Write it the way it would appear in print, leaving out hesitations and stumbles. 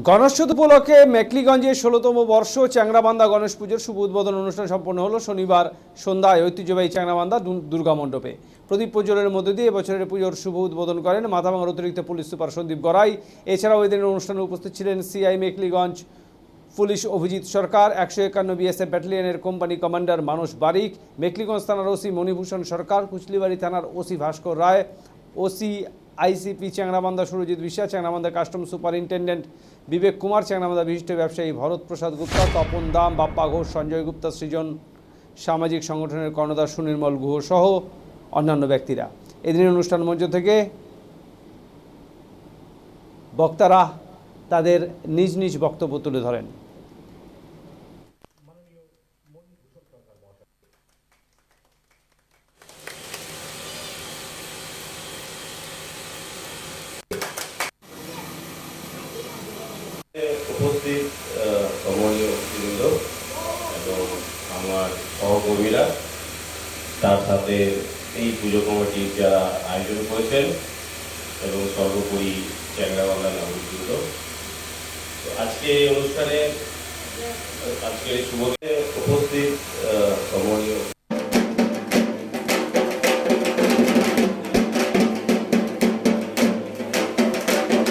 গণেশ চতুর্থী উপলক্ষে মেকলিগঞ্জে ১৬তম বর্ষ চ্যাংরাবান্ধা গণেশ পুজোর শুভ উদ্বোধন অনুষ্ঠান সম্পন্ন হলো শনিবার সন্ধ্যায় ঐতিহ্যবাহী চ্যাংরাবান্ধা দুর্গা মণ্ডপে। প্রদীপ প্রজ্বলনের মধ্য দিয়ে এবছরের পুজোর শুভ উদ্বোধন করেন মাথাভাঙার অতিরিক্ত পুলিশ সুপার সন্দীপ গড়াই। এছাড়াও ওই দিনের অনুষ্ঠানে উপস্থিত ছিলেন সিআই মেকলিগঞ্জ পুলিশ অভিজিৎ সরকার, ১৫১ বিএসএফ ব্যাটালিয়নের কোম্পানি কমান্ডার মানস বারিক, মেকলিগঞ্জ থানার ওসি মণিভূষণ সরকার, কুচলিবাড়ি থানার ওসি ভাস্কর রায়, ওসি আইসিপি চ্যাংরাবান্ধা সুরজিৎ বিশ্বাস, চ্যাংরাবান্ধা কাস্টম সুপারিনটেন্ডেন্ট বিবেক কুমার, চ্যাংরাবান্ধা বিশিষ্ট ব্যবসায়ী ভরত প্রসাদ গুপ্তা, তপন দাম, বাপ্পা ঘোষ, সঞ্জয় গুপ্তা, সৃজন সামাজিক সংগঠনের কর্ণধার সুনির্মল গুহ সহ অন্যান্য ব্যক্তিরা। এদিনের অনুষ্ঠান মঞ্চ থেকে বক্তারা তাদের নিজ নিজ বক্তব্য তুলে ধরেন। উপস্থিত সম্মানীয় অতিথিবৃন্দ এবং আমার সহকর্মীরা, তার সাথে এই পুজো কমিটির যারা আয়োজন করেছেন এবং সর্বোপরি চ্যাংরাবান্ধা নাগরিকবৃন্দ, আজকে এই অনুষ্ঠানে আজকের শুভতে উপস্থিত সম্মানীয়